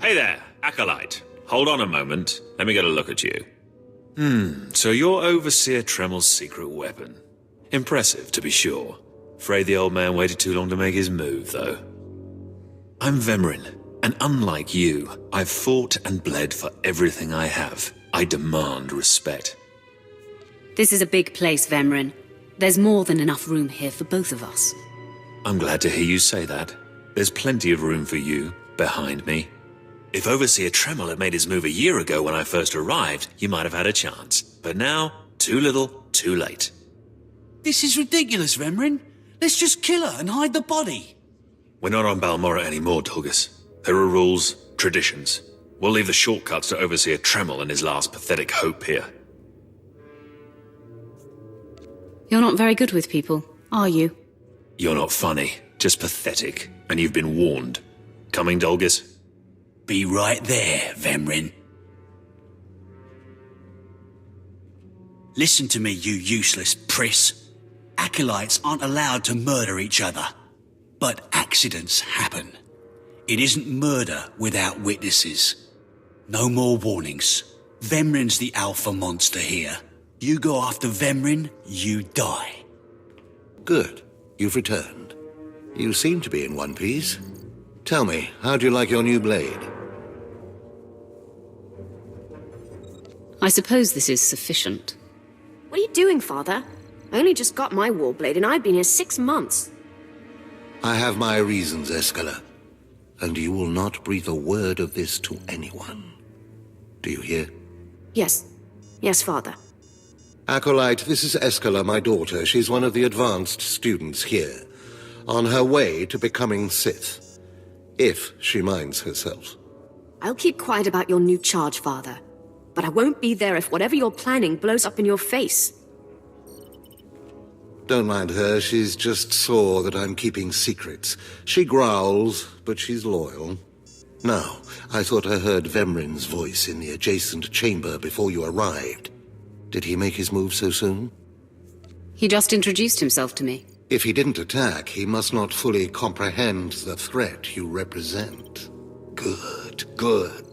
Hey there, Acolyte. Hold on a moment. Let me get a look at you. So you're Overseer Tremel's secret weapon. Impressive, to be sure. Afraid the old man waited too long to make his move, though. I'm Vemrin, and unlike you, I've fought and bled for everything I have. I demand respect. This is a big place, Vemrin. There's more than enough room here for both of us. I'm glad to hear you say that. There's plenty of room for you, behind me. If Overseer Tremel had made his move a year ago when I first arrived, you might have had a chance. But now, too little, too late. This is ridiculous, Vemrin. Let's just kill her and hide the body. We're not on Balmorra anymore, Dolgus. There are rules, traditions. We'll leave the shortcuts to Overseer Tremel and his last pathetic hope here. You're not very good with people, are you? You're not funny, just pathetic. And you've been warned. Coming, Dolgus? Be right there, Vemrin. Listen to me, you useless priss. Acolytes aren't allowed to murder each other. But accidents happen. It isn't murder without witnesses. No more warnings. Vemrin's the alpha monster here. You go after Vemrin, you die. Good. You've returned. You seem to be in one piece. Tell me, how do you like your new blade? I suppose this is sufficient. What are you doing, Father? I only just got my warblade and I've been here 6 months. I have my reasons, Escala. And you will not breathe a word of this to anyone. Do you hear? Yes. Yes, Father. Acolyte, this is Escala, my daughter. She's one of the advanced students here. On her way to becoming Sith. If she minds herself. I'll keep quiet about your new charge, Father. But I won't be there if whatever you're planning blows up in your face. Don't mind her, she's just sore that I'm keeping secrets. She growls, but she's loyal. Now, I thought I heard Vemrin's voice in the adjacent chamber before you arrived. Did he make his move so soon? He just introduced himself to me. If he didn't attack, he must not fully comprehend the threat you represent. Good, good.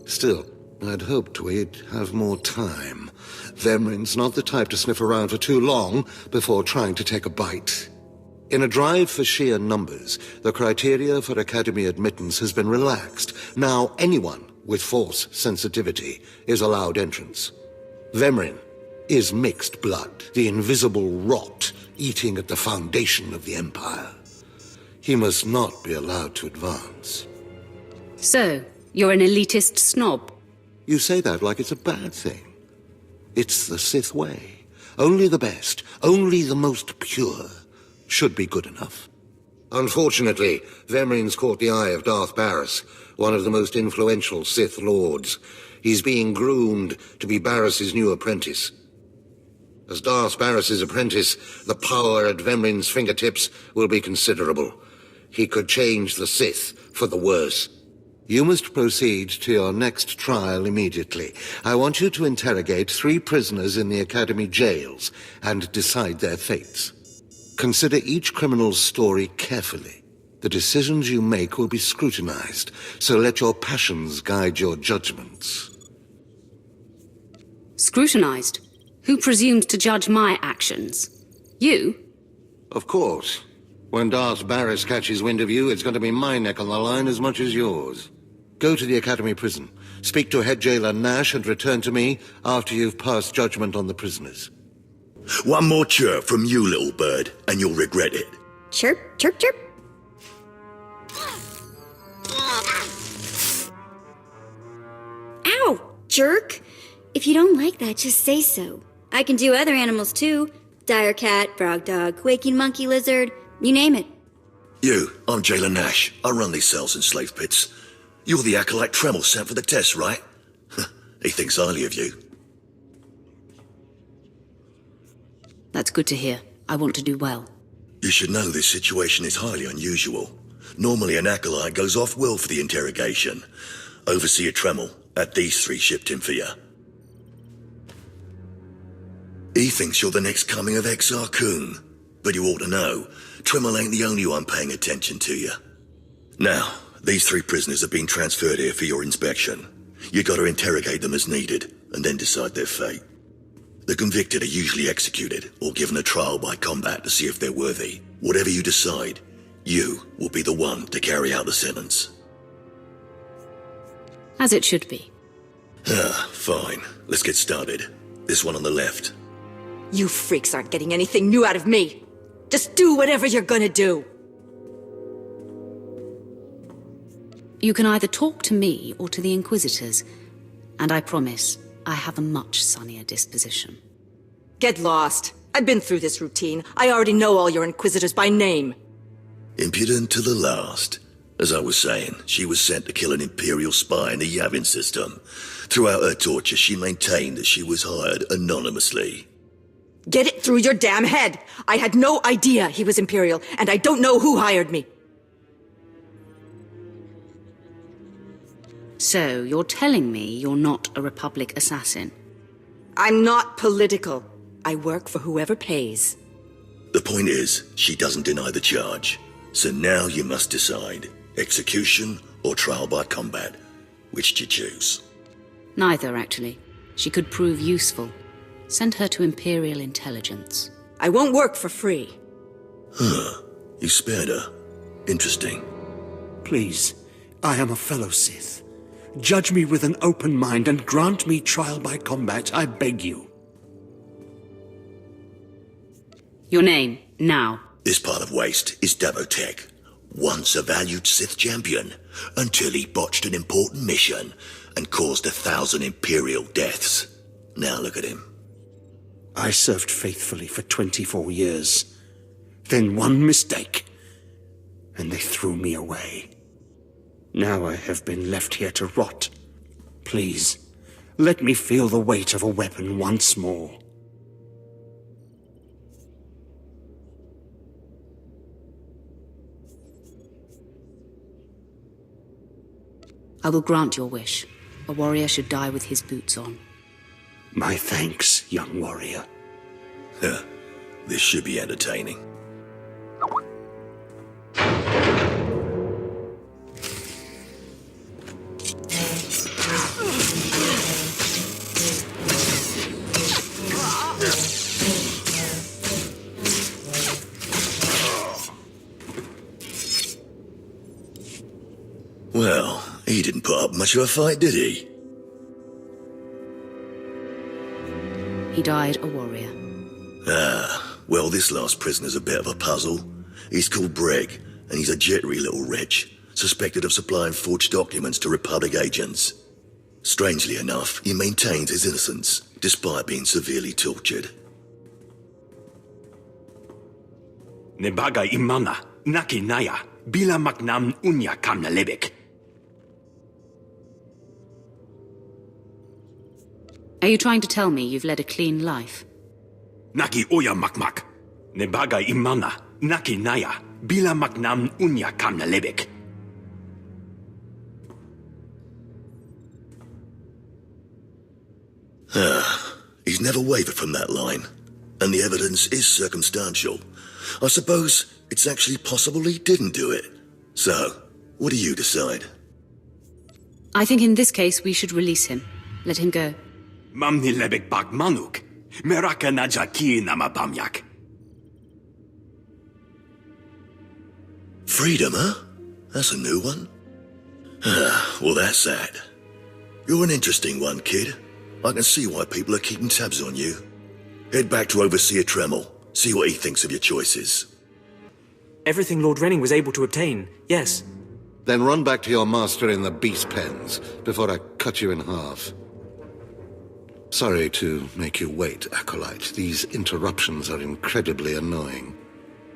Still, I'd hoped we'd have more time. Vemrin's not the type to sniff around for too long before trying to take a bite. In a drive for sheer numbers, the criteria for Academy admittance has been relaxed. Now anyone with Force sensitivity is allowed entrance. Vemrin is mixed blood, the invisible rot eating at the foundation of the Empire. He must not be allowed to advance. So, you're an elitist snob? You say that like it's a bad thing. It's the Sith way. Only the best, only the most pure, should be good enough. Unfortunately, Vemrin's caught the eye of Darth Barris, one of the most influential Sith lords. He's being groomed to be Barris's new apprentice. As Darth Barris's apprentice, the power at Vemrin's fingertips will be considerable. He could change the Sith for the worse. You must proceed to your next trial immediately. I want you to interrogate 3 prisoners in the Academy jails and decide their fates. Consider each criminal's story carefully. The decisions you make will be scrutinized, so let your passions guide your judgments. Scrutinized? Who presumes to judge my actions? You? Of course. When Darth Barris catches wind of you, it's going to be my neck on the line as much as yours. Go to the Academy prison, speak to head jailer Nash, and return to me after you've passed judgment on the prisoners. One more chirp from you, little bird, and you'll regret it. Chirp, chirp, chirp. Ow, jerk! If you don't like that, just say so. I can do other animals too. Dire cat, frog dog, quaking monkey lizard, you name it. You, I'm Jailer Nash. I run these cells and slave pits. You're the Acolyte Tremel sent for the test, right? He thinks highly of you. That's good to hear. I want to do well. You should know this situation is highly unusual. Normally an acolyte goes off-world for the interrogation. Overseer Tremel, at these three shipped him for you. He thinks you're the next coming of Exar Kun. But you ought to know, Tremel ain't the only one paying attention to you. Now, these three prisoners have been transferred here for your inspection. You gotta interrogate them as needed, and then decide their fate. The convicted are usually executed, or given a trial by combat to see if they're worthy. Whatever you decide, you will be the one to carry out the sentence. As it should be. Fine. Let's get started. This one on the left. You freaks aren't getting anything new out of me. Just do whatever you're gonna do. You can either talk to me or to the Inquisitors, and I promise I have a much sunnier disposition. Get lost. I've been through this routine. I already know all your Inquisitors by name. Impudent to the last. As I was saying, she was sent to kill an Imperial spy in the Yavin system. Throughout her torture, she maintained that she was hired anonymously. Get it through your damn head! I had no idea he was Imperial, and I don't know who hired me. So, you're telling me you're not a Republic assassin? I'm not political. I work for whoever pays. The point is, she doesn't deny the charge. So now you must decide. Execution or trial by combat. Which do you choose? Neither, actually. She could prove useful. Send her to Imperial intelligence. I won't work for free. You spared her. Interesting. Please, I am a fellow Sith. Judge me with an open mind and grant me trial by combat, I beg you. Your name, now. This part of Waste is Davotech. Once a valued Sith champion, until he botched an important mission and caused 1,000 Imperial deaths. Now look at him. I served faithfully for 24 years. Then one mistake, and they threw me away. Now I have been left here to rot. Please, let me feel the weight of a weapon once more. I will grant your wish. A warrior should die with his boots on. My thanks, young warrior. This should be entertaining. Well, he didn't put up much of a fight, did he? He died a warrior. Well, this last prisoner's a bit of a puzzle. He's called Breg, and he's a jittery little wretch, suspected of supplying forged documents to Republic agents. Strangely enough, he maintains his innocence, despite being severely tortured. Nebaga imana, naki naya, bila maknam unya kamna lebek. Are you trying to tell me you've led a clean life? Naki oya makmak. Nebaga imana, naki naya, bila maknam unya kamna lebek. He's never wavered from that line, and the evidence is circumstantial. I suppose it's actually possible he didn't do it. So, what do you decide? I think in this case we should release him. Let him go. Mamni lebek bak manuk. Meraka najaki namabamyak. Freedom, huh? That's a new one. Well, that's that. You're an interesting one, kid. I can see why people are keeping tabs on you. Head back to Overseer Tremel. See what he thinks of your choices. Everything Lord Renning was able to obtain, yes. Then run back to your master in the beast pens before I cut you in half. Sorry to make you wait, Acolyte. These interruptions are incredibly annoying.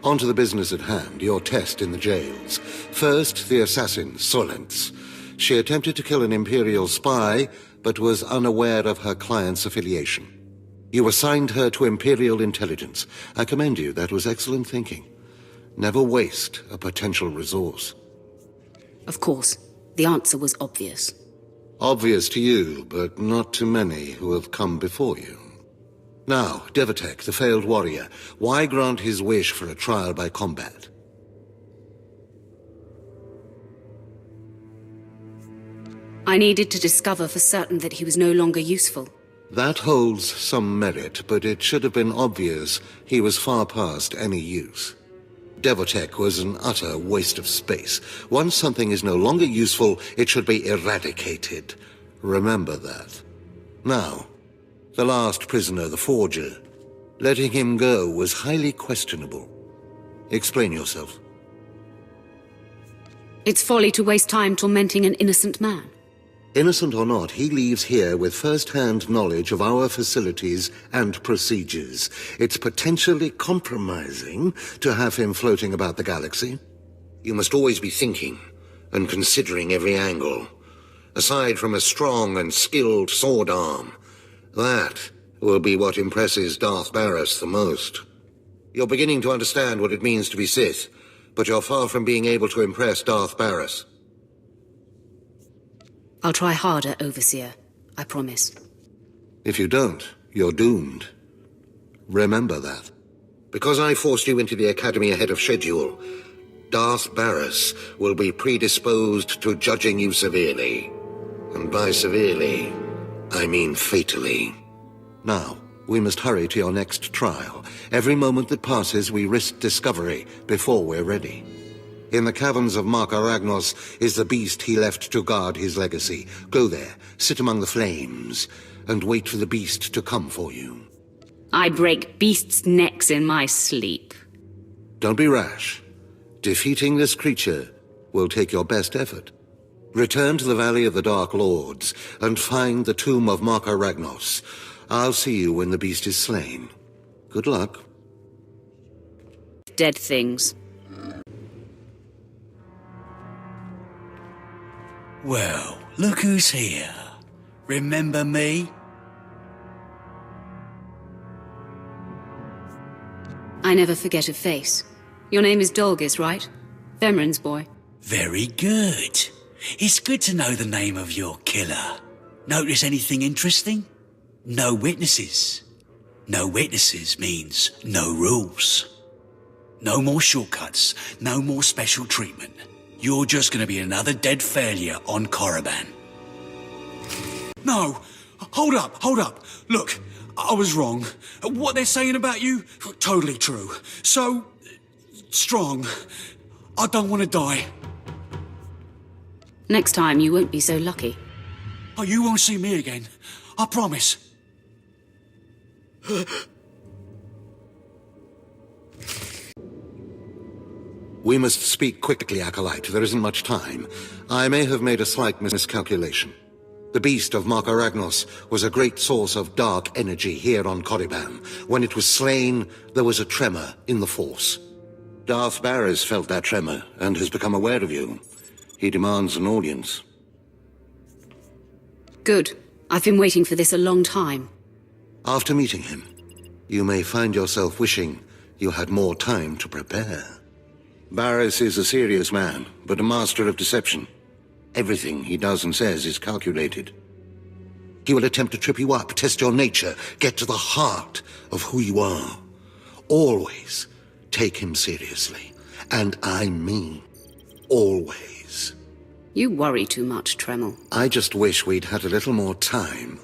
On to the business at hand, your test in the jails. First, the assassin, Solentz. She attempted to kill an Imperial spy, but was unaware of her client's affiliation. You assigned her to Imperial Intelligence. I commend you. That was excellent thinking. Never waste a potential resource. Of course. The answer was obvious. Obvious to you, but not to many who have come before you. Now, Devatek, the failed warrior, why grant his wish for a trial by combat? I needed to discover for certain that he was no longer useful. That holds some merit, but it should have been obvious he was far past any use. Devatek was an utter waste of space. Once something is no longer useful, it should be eradicated. Remember that. Now, the last prisoner, the Forger. Letting him go was highly questionable. Explain yourself. It's folly to waste time tormenting an innocent man. Innocent or not, he leaves here with first-hand knowledge of our facilities and procedures. It's potentially compromising to have him floating about the galaxy. You must always be thinking and considering every angle. Aside from a strong and skilled sword arm, that will be what impresses Darth Barris the most. You're beginning to understand what it means to be Sith, but you're far from being able to impress Darth Barris. I'll try harder, Overseer. I promise. If you don't, you're doomed. Remember that. Because I forced you into the Academy ahead of schedule, Darth Barris will be predisposed to judging you severely. And by severely, I mean fatally. Now, we must hurry to your next trial. Every moment that passes, we risk discovery before we're ready. In the caverns of Mark Aragnos is the beast he left to guard his legacy. Go there, sit among the flames, and wait for the beast to come for you. I break beasts' necks in my sleep. Don't be rash. Defeating this creature will take your best effort. Return to the Valley of the Dark Lords and find the tomb of Mark Aragnos. I'll see you when the beast is slain. Good luck. Dead things. Well, look who's here. Remember me? I never forget a face. Your name is Dolgis, right? Vemrin's boy. Very good. It's good to know the name of your killer. Notice anything interesting? No witnesses. No witnesses means no rules. No more shortcuts, no more special treatment. You're just going to be another dead failure on Korriban. No! Hold up! Look, I was wrong. What they're saying about you, totally true. So, strong. I don't want to die. Next time, you won't be so lucky. Oh, you won't see me again. I promise. We must speak quickly, Acolyte. There isn't much time. I may have made a slight miscalculation. The beast of Mark Aragnos was a great source of dark energy here on Korriban. When it was slain, there was a tremor in the Force. Darth Barris felt that tremor and has become aware of you. He demands an audience. Good. I've been waiting for this a long time. After meeting him, you may find yourself wishing you had more time to prepare. Barris is a serious man, but a master of deception. Everything he does and says is calculated. He will attempt to trip you up, test your nature, get to the heart of who you are. Always take him seriously. And I mean always. You worry too much, Tremel. I just wish we'd had a little more time.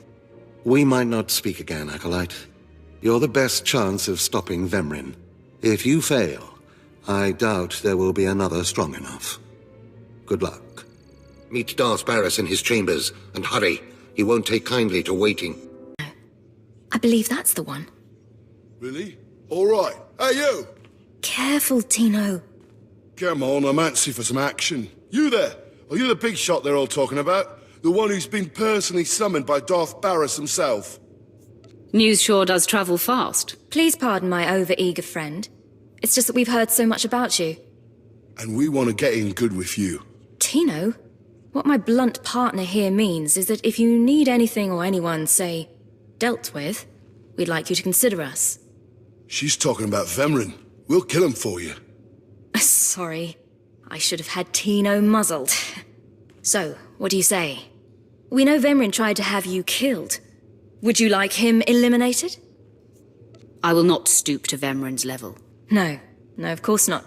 We might not speak again, Acolyte. You're the best chance of stopping Vemrin. If you fail, I doubt there will be another strong enough. Good luck. Meet Darth Barris in his chambers, and hurry. He won't take kindly to waiting. I believe that's the one. Really? All right. Hey, you! Careful, Tino. Come on, I'm antsy for some action. You there? Are you the big shot they're all talking about? The one who's been personally summoned by Darth Barris himself? News sure does travel fast. Please pardon my over-eager friend. It's just that we've heard so much about you. And we want to get in good with you. Tino? What my blunt partner here means is that if you need anything or anyone, say, dealt with, we'd like you to consider us. She's talking about Vemrin. We'll kill him for you. Sorry. I should have had Tino muzzled. So, what do you say? We know Vemrin tried to have you killed. Would you like him eliminated? I will not stoop to Vemrin's level. No, of course not.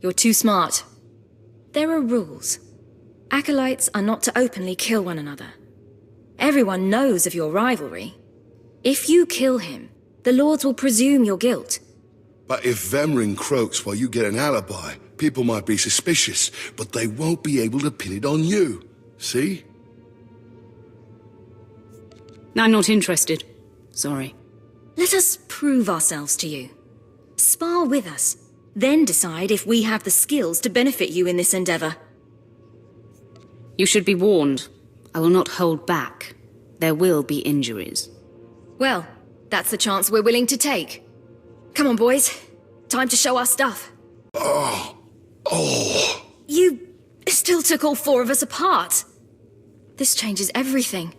You're too smart. There are rules. Acolytes are not to openly kill one another. Everyone knows of your rivalry. If you kill him, the Lords will presume your guilt. But if Vemrin croaks while you get an alibi, people might be suspicious, but they won't be able to pin it on you. See? I'm not interested. Sorry. Let us prove ourselves to you. Spar with us, then decide if we have the skills to benefit you in this endeavor. You should be warned. I will not hold back. There will be injuries. Well, that's the chance we're willing to take. Come on, boys. Time to show our stuff. Oh. You still took all 4 of us apart. This changes everything.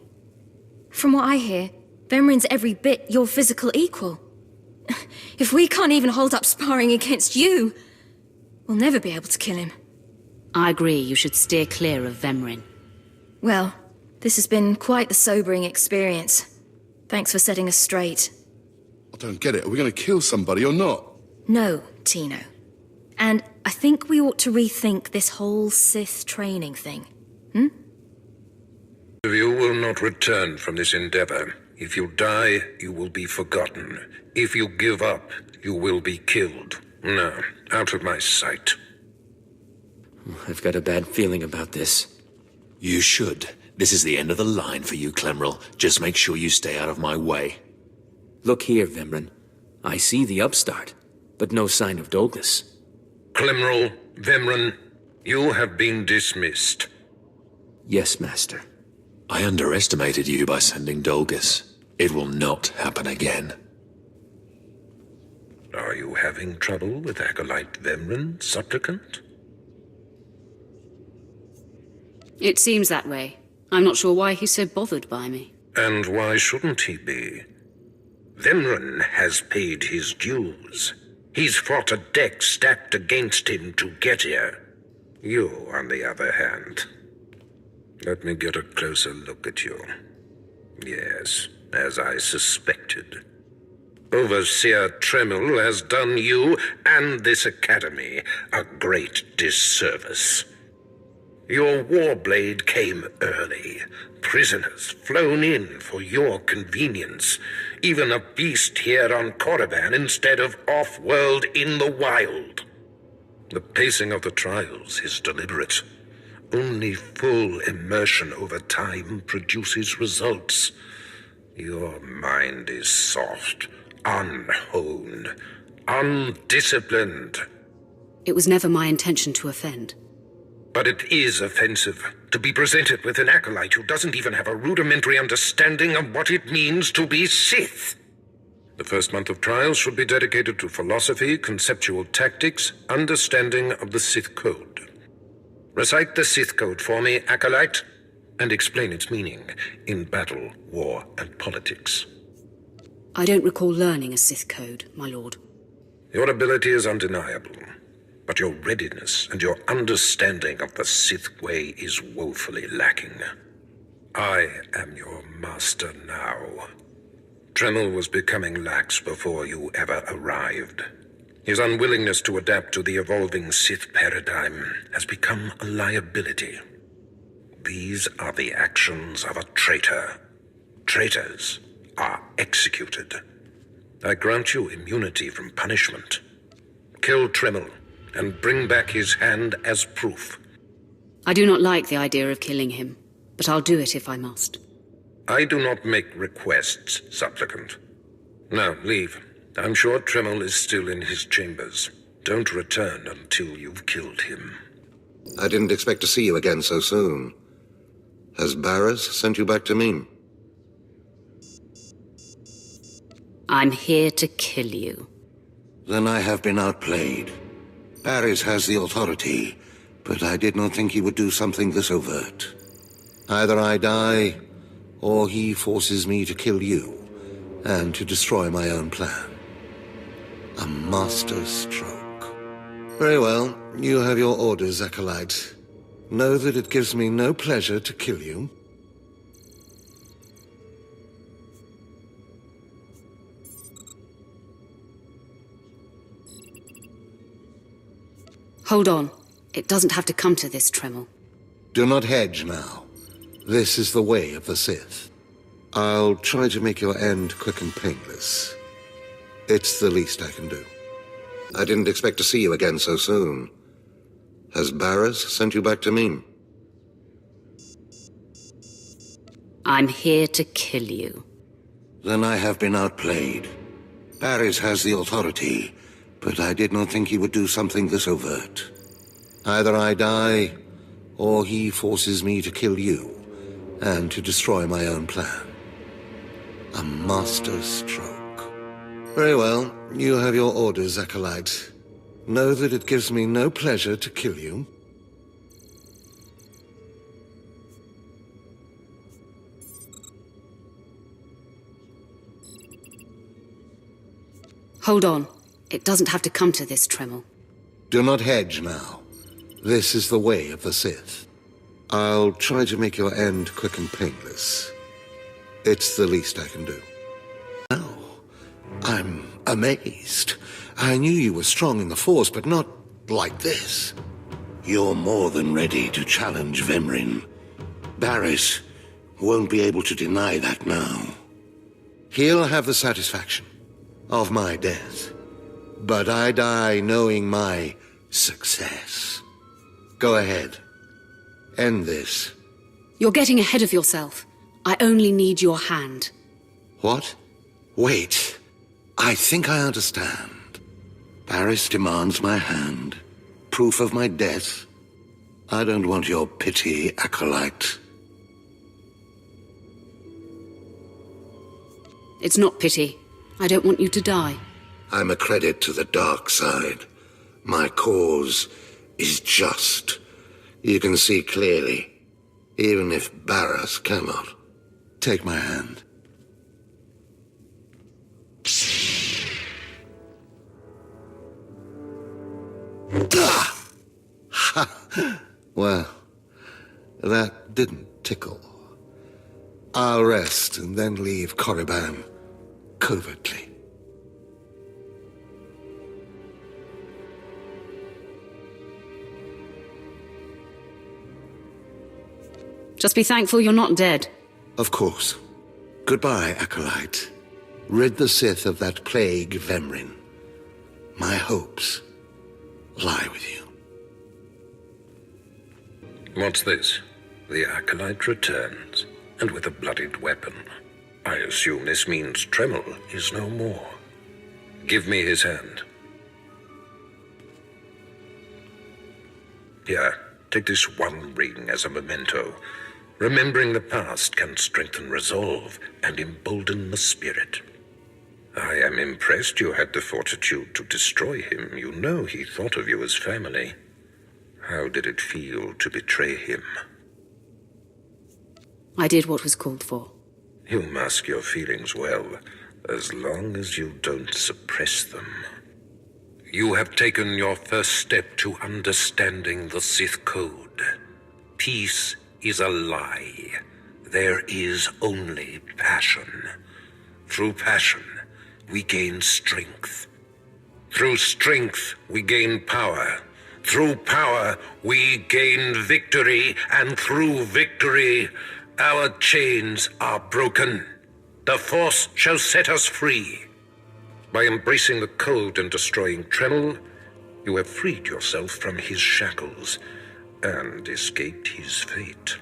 From what I hear, Vemrin's every bit your physical equal. If we can't even hold up sparring against you, we'll never be able to kill him. I agree, you should steer clear of Vemrin. Well, this has been quite the sobering experience. Thanks for setting us straight. I don't get it. Are we going to kill somebody or not? No, Tino. And I think we ought to rethink this whole Sith training thing. You will not return from this endeavor. If you die, you will be forgotten. If you give up, you will be killed. No, out of my sight. I've got a bad feeling about this. You should. This is the end of the line for you, Clemrel. Just make sure you stay out of my way. Look here, Vemrin. I see the upstart, but no sign of Dolgus. Clemrel, Vemrin, you have been dismissed. Yes, Master. I underestimated you by sending Dolgus. It will not happen again. Are you having trouble with Acolyte Vemrin, supplicant? It seems that way. I'm not sure why he's so bothered by me. And why shouldn't he be? Vemrin has paid his dues. He's fought a deck stacked against him to get here. You, on the other hand. Let me get a closer look at you. Yes, as I suspected. Overseer Tremel has done you and this academy a great disservice. Your warblade came early. Prisoners flown in for your convenience. Even a beast here on Korriban instead of off-world in the wild. The pacing of the trials is deliberate. Only full immersion over time produces results. Your mind is soft, unhoned, undisciplined. It was never my intention to offend. But it is offensive to be presented with an acolyte who doesn't even have a rudimentary understanding of what it means to be Sith. The first month of trials should be dedicated to philosophy, conceptual tactics, understanding of the Sith Code. Recite the Sith Code for me, acolyte, and explain its meaning in battle, war, and politics. I don't recall learning a Sith Code, my lord. Your ability is undeniable. But your readiness and your understanding of the Sith way is woefully lacking. I am your master now. Tremel was becoming lax before you ever arrived. His unwillingness to adapt to the evolving Sith paradigm has become a liability. These are the actions of a traitor. Traitors are executed. I grant you immunity from punishment. Kill Tremel and bring back his hand as proof. I do not like the idea of killing him, but I'll do it if I must. I do not make requests, supplicant. Now, leave. I'm sure Tremel is still in his chambers. Don't return until you've killed him. I didn't expect to see you again so soon. Has Barras sent you back to me? I'm here to kill you. Then I have been outplayed. Barras has the authority, but I did not think he would do something this overt. Either I die, or he forces me to kill you, and to destroy my own plan. A master stroke. Very well, you have your orders, Acolyte. Know that it gives me no pleasure to kill you. Hold on. It doesn't have to come to this, Tremel. Do not hedge now. This is the way of the Sith. I'll try to make your end quick and painless. It's the least I can do. I didn't expect to see you again so soon. Has Barras sent you back to me? I'm here to kill you. Then I have been outplayed. Barras has the authority, but I did not think he would do something this overt. Either I die, or he forces me to kill you, and to destroy my own plan. A master stroke. Very well, you have your orders, Acolyte. Know that it gives me no pleasure to kill you. Hold on. It doesn't have to come to this, Tremel. Do not hedge now. This is the way of the Sith. I'll try to make your end quick and painless. It's the least I can do. Now, I'm amazed. I knew you were strong in the Force, but not like this. You're more than ready to challenge Vemrin. Barras won't be able to deny that now. He'll have the satisfaction of my death. But I die knowing my success. Go ahead. End this. You're getting ahead of yourself. I only need your hand. What? Wait. I think I understand. Barras demands my hand. Proof of my death. I don't want your pity, Acolyte. It's not pity. I don't want you to die. I'm a credit to the dark side. My cause is just. You can see clearly, even if Barras cannot. Take my hand. Well, that didn't tickle. I'll rest and then leave Korriban covertly. Just be thankful you're not dead. Of course. Goodbye, Acolyte. Rid the Sith of that plague, Vemrin. My hopes lie with you. What's this? The Acolyte returns, and with a bloodied weapon. I assume this means Tremel is no more. Give me his hand. Here, take this one ring as a memento. Remembering the past can strengthen resolve and embolden the spirit. I am impressed you had the fortitude to destroy him. You know he thought of you as family. How did it feel to betray him? I did what was called for. You mask your feelings well, as long as you don't suppress them. You have taken your first step to understanding the Sith Code. Peace is a lie. There is only passion. Through passion, we gain strength. Through strength, we gain power. Through power, we gain victory. And through victory, our chains are broken. The Force shall set us free. By embracing the code and destroying Tremel, you have freed yourself from his shackles and escaped his fate.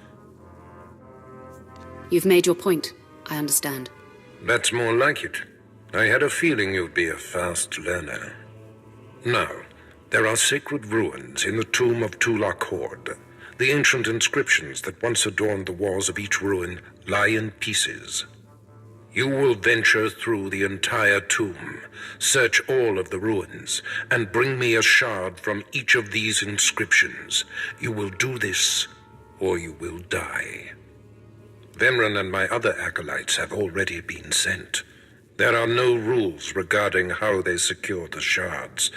You've made your point. I understand. That's more like it. I had a feeling you'd be a fast learner. Now, there are sacred ruins in the tomb of twi'lek Horde. The ancient inscriptions that once adorned the walls of each ruin lie in pieces. You will venture through the entire tomb, search all of the ruins, and bring me a shard from each of these inscriptions. You will do this, or you will die. Vemrin and my other acolytes have already been sent. There are no rules regarding how they secure the shards,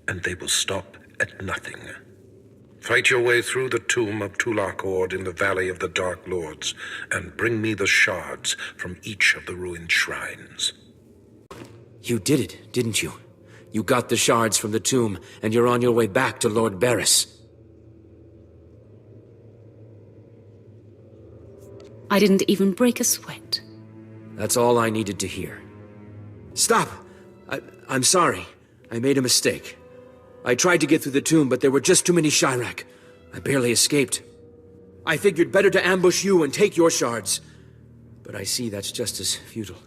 and they will stop at nothing. Fight your way through the tomb of twi'lek Horde in the Valley of the Dark Lords, and bring me the shards from each of the ruined shrines. You did it, didn't you? You got the shards from the tomb, and you're on your way back to Lord Barris. I didn't even break a sweat. That's all I needed to hear. Stop! I'm sorry. I made a mistake. I tried to get through the tomb, but there were just too many Chirac. I barely escaped. I figured better to ambush you and take your shards. But I see that's just as futile.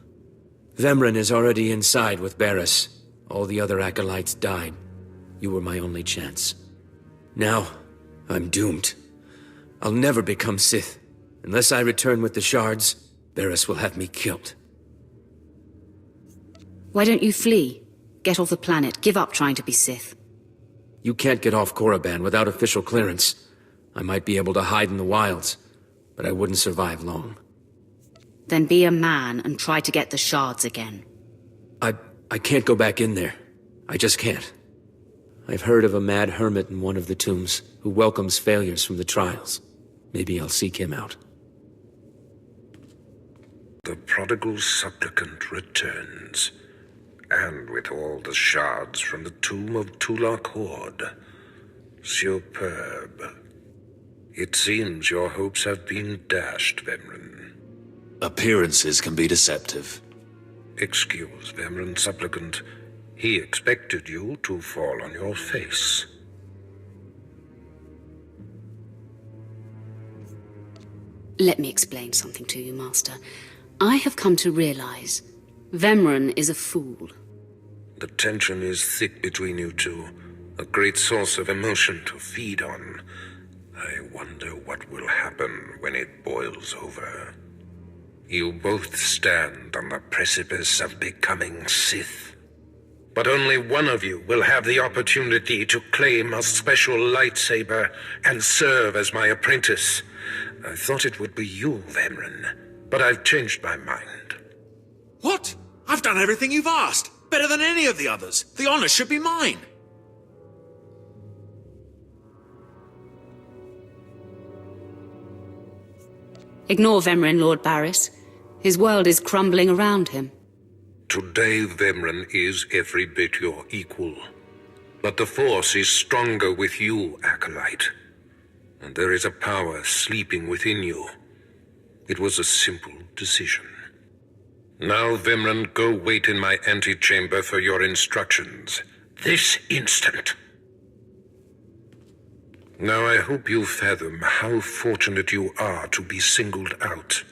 Vemryn is already inside with Barris. All the other acolytes died. You were my only chance. Now, I'm doomed. I'll never become Sith. Unless I return with the shards, Barris will have me killed. Why don't you flee? Get off the planet. Give up trying to be Sith. You can't get off Korriban without official clearance. I might be able to hide in the wilds, but I wouldn't survive long. Then be a man and try to get the shards again. I can't go back in there. I just can't. I've heard of a mad hermit in one of the tombs who welcomes failures from the trials. Maybe I'll seek him out. The prodigal supplicant returns, and with all the shards from the tomb of twi'lek Horde. Superb. It seems your hopes have been dashed, Vemryn. Appearances can be deceptive. Excuse Vemryn, supplicant. He expected you to fall on your face. Let me explain something to you, Master. I have come to realize Vemryn is a fool. The tension is thick between you two, a great source of emotion to feed on. I wonder what will happen when it boils over. You both stand on the precipice of becoming Sith. But only one of you will have the opportunity to claim a special lightsaber and serve as my apprentice. I thought it would be you, Vemryn, but I've changed my mind. What? I've done everything you've asked. Better than any of the others. The honor should be mine. Ignore Vemryn, Lord Barris. His world is crumbling around him. Today, Vemryn is every bit your equal. But the Force is stronger with you, Acolyte. And there is a power sleeping within you. It was a simple decision. Now, Vemryn, go wait in my antechamber for your instructions. This instant. Now, I hope you fathom how fortunate you are to be singled out.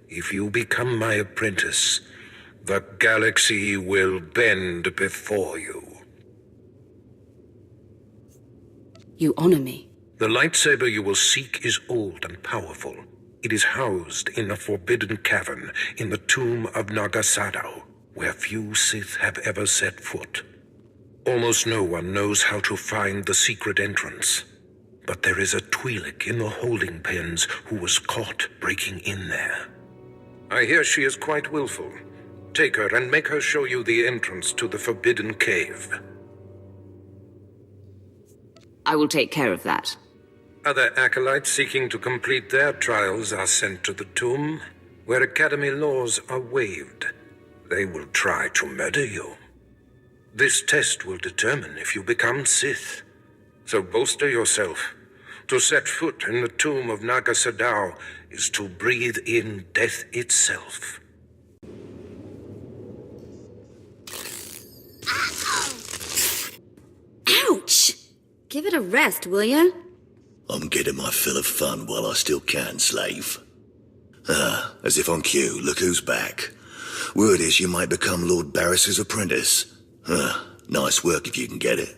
If you become my apprentice, the galaxy will bend before you. You honor me. The lightsaber you will seek is old and powerful. It is housed in a forbidden cavern in the tomb of Nagasadao, where few Sith have ever set foot. Almost no one knows how to find the secret entrance. But there is a twi'lek in the holding pens who was caught breaking in there. I hear she is quite willful. Take her and make her show you the entrance to the forbidden cave. I will take care of that. Other acolytes seeking to complete their trials are sent to the tomb, where Academy laws are waived. They will try to murder you. This test will determine if you become Sith. So bolster yourself. To set foot in the tomb of Nagasadao is to breathe in death itself. Ouch! Give it a rest, will ya? I'm getting my fill of fun while I still can, slave. As if on cue, look who's back. Word is you might become Lord Barris's apprentice. Nice work if you can get it.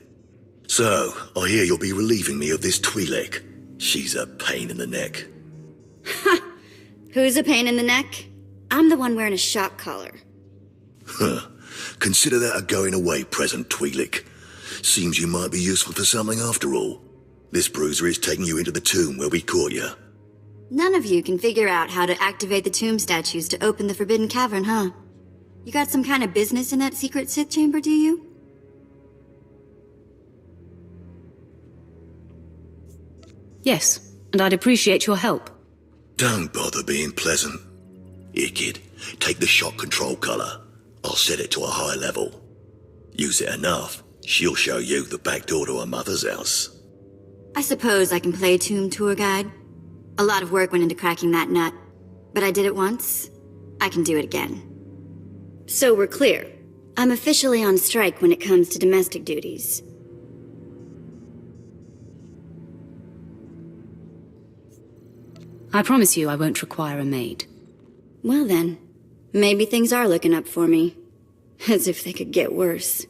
So, I hear you'll be relieving me of this twi'lek. She's a pain in the neck. Who's a pain in the neck? I'm the one wearing a shock collar. Consider that a going-away present, twi'lek. Seems you might be useful for something after all. This bruiser is taking you into the tomb where we caught you. None of you can figure out how to activate the tomb statues to open the Forbidden Cavern, huh? You got some kind of business in that secret Sith chamber, do you? Yes, and I'd appreciate your help. Don't bother being pleasant. Here, kid, take the shot control collar. I'll set it to a high level. Use it enough, she'll show you the back door to her mother's house. I suppose I can play tomb tour guide. A lot of work went into cracking that nut, but I did it once. I can do it again. So we're clear. I'm officially on strike when it comes to domestic duties. I promise you I won't require a maid. Well then, maybe things are looking up for me. As if they could get worse.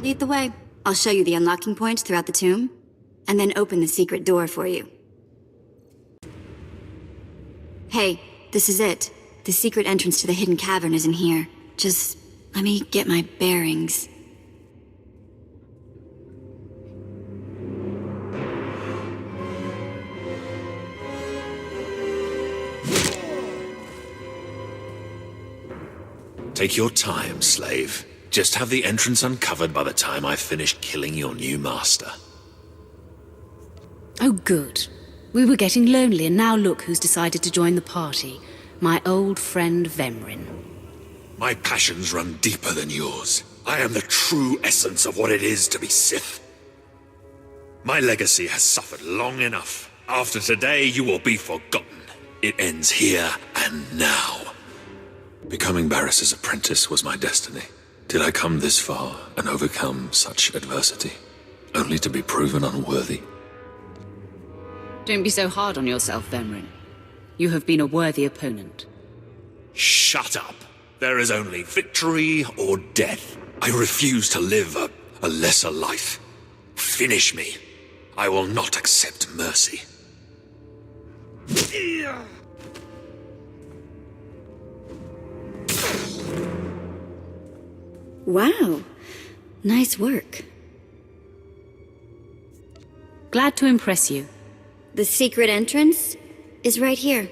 Lead the way. I'll show you the unlocking points throughout the tomb, and then open the secret door for you. Hey, this is it. The secret entrance to the hidden cavern is in here. Just let me get my bearings. Take your time, slave. Just have the entrance uncovered by the time I finish killing your new master. Oh, good. We were getting lonely, and now look who's decided to join the party. My old friend Vemrin. My passions run deeper than yours. I am the true essence of what it is to be Sith. My legacy has suffered long enough. After today, you will be forgotten. It ends here and now. Becoming Barris's apprentice was my destiny. Did I come this far and overcome such adversity, only to be proven unworthy? Don't be so hard on yourself, Vemrin. You have been a worthy opponent. Shut up! There is only victory or death. I refuse to live a lesser life. Finish me. I will not accept mercy. Wow. Nice work. Glad to impress you. The secret entrance is right here.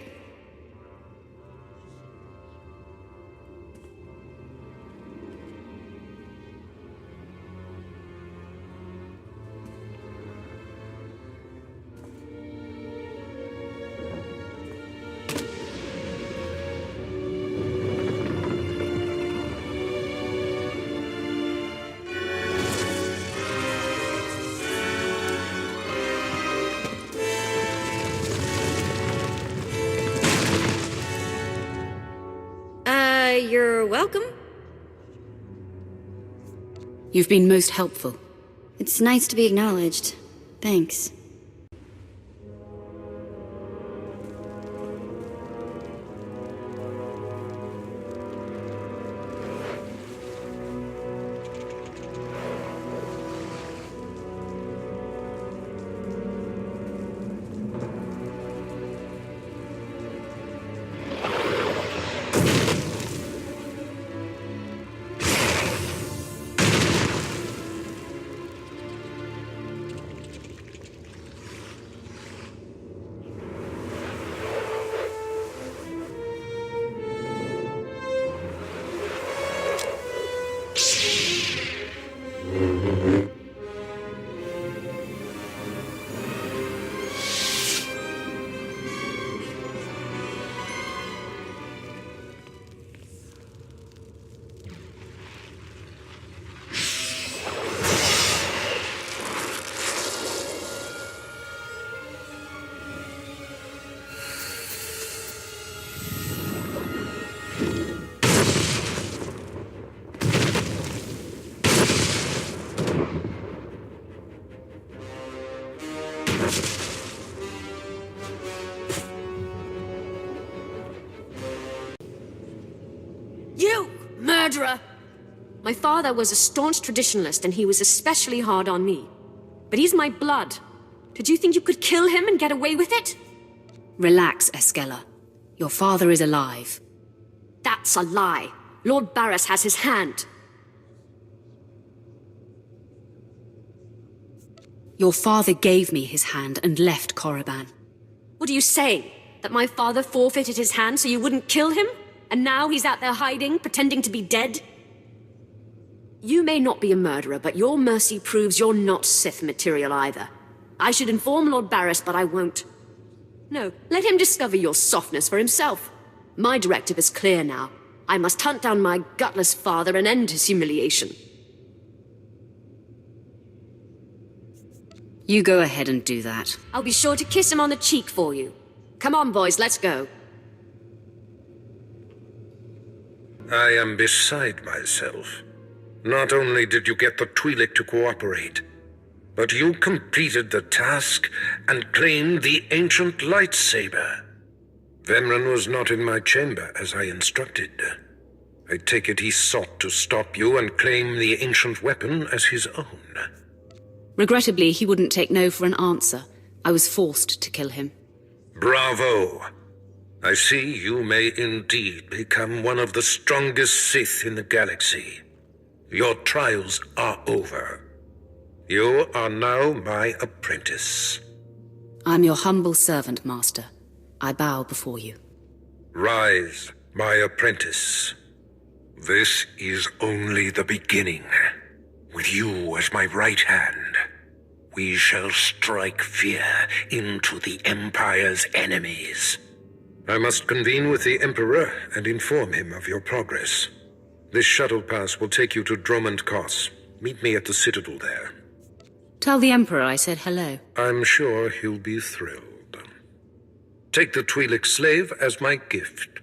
You're welcome. You've been most helpful. It's nice to be acknowledged. Thanks. You! Murderer! My father was a staunch traditionalist, and he was especially hard on me. But he's my blood. Did you think you could kill him and get away with it? Relax, Escella. Your father is alive. That's a lie. Lord Barris has his hand. Your father gave me his hand and left Korriban. What are you saying? That my father forfeited his hand so you wouldn't kill him? And now he's out there hiding, pretending to be dead? You may not be a murderer, but your mercy proves you're not Sith material either. I should inform Lord Barris, but I won't. No, let him discover your softness for himself. My directive is clear now. I must hunt down my gutless father and end his humiliation. You go ahead and do that. I'll be sure to kiss him on the cheek for you. Come on, boys, let's go. I am beside myself. Not only did you get the twi'lek to cooperate, but you completed the task and claimed the ancient lightsaber. Vemren was not in my chamber as I instructed. I take it he sought to stop you and claim the ancient weapon as his own. Regrettably, he wouldn't take no for an answer. I was forced to kill him. Bravo! I see you may indeed become one of the strongest Sith in the galaxy. Your trials are over. You are now my apprentice. I'm your humble servant, Master. I bow before you. Rise, my apprentice. This is only the beginning. With you as my right hand, we shall strike fear into the Empire's enemies. I must convene with the Emperor and inform him of your progress. This shuttle pass will take you to Dromund Kos. Meet me at the Citadel there. Tell the Emperor I said hello. I'm sure he'll be thrilled. Take the twi'lek slave as my gift.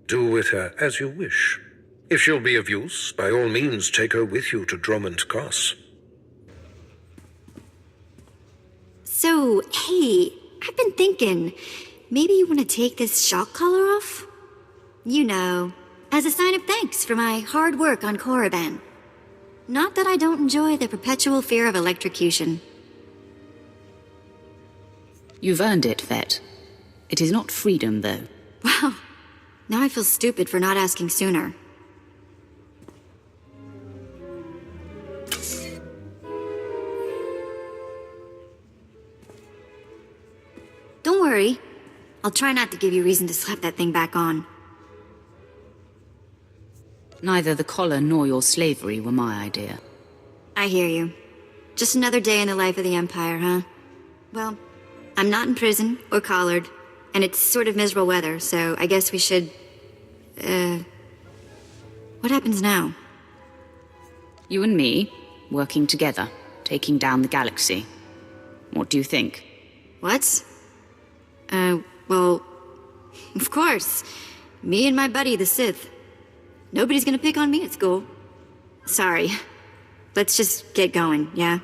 Do with her as you wish. If she'll be of use, by all means take her with you to Dromund Kos. So, hey, I've been thinking, maybe you want to take this shock collar off? You know, as a sign of thanks for my hard work on Korriban. Not that I don't enjoy the perpetual fear of electrocution. You've earned it, Vet. It is not freedom, though. Wow. Now I feel stupid for not asking sooner. Don't worry. I'll try not to give you reason to slap that thing back on. Neither the collar nor your slavery were my idea. I hear you. Just another day in the life of the Empire, huh? Well, I'm not in prison or collared, and it's sort of miserable weather, so I guess we should... What happens now? You and me, working together, taking down the galaxy. What do you think? What? Well, of course. Me and my buddy, the Sith. Nobody's gonna pick on me at school. Sorry. Let's just get going, yeah?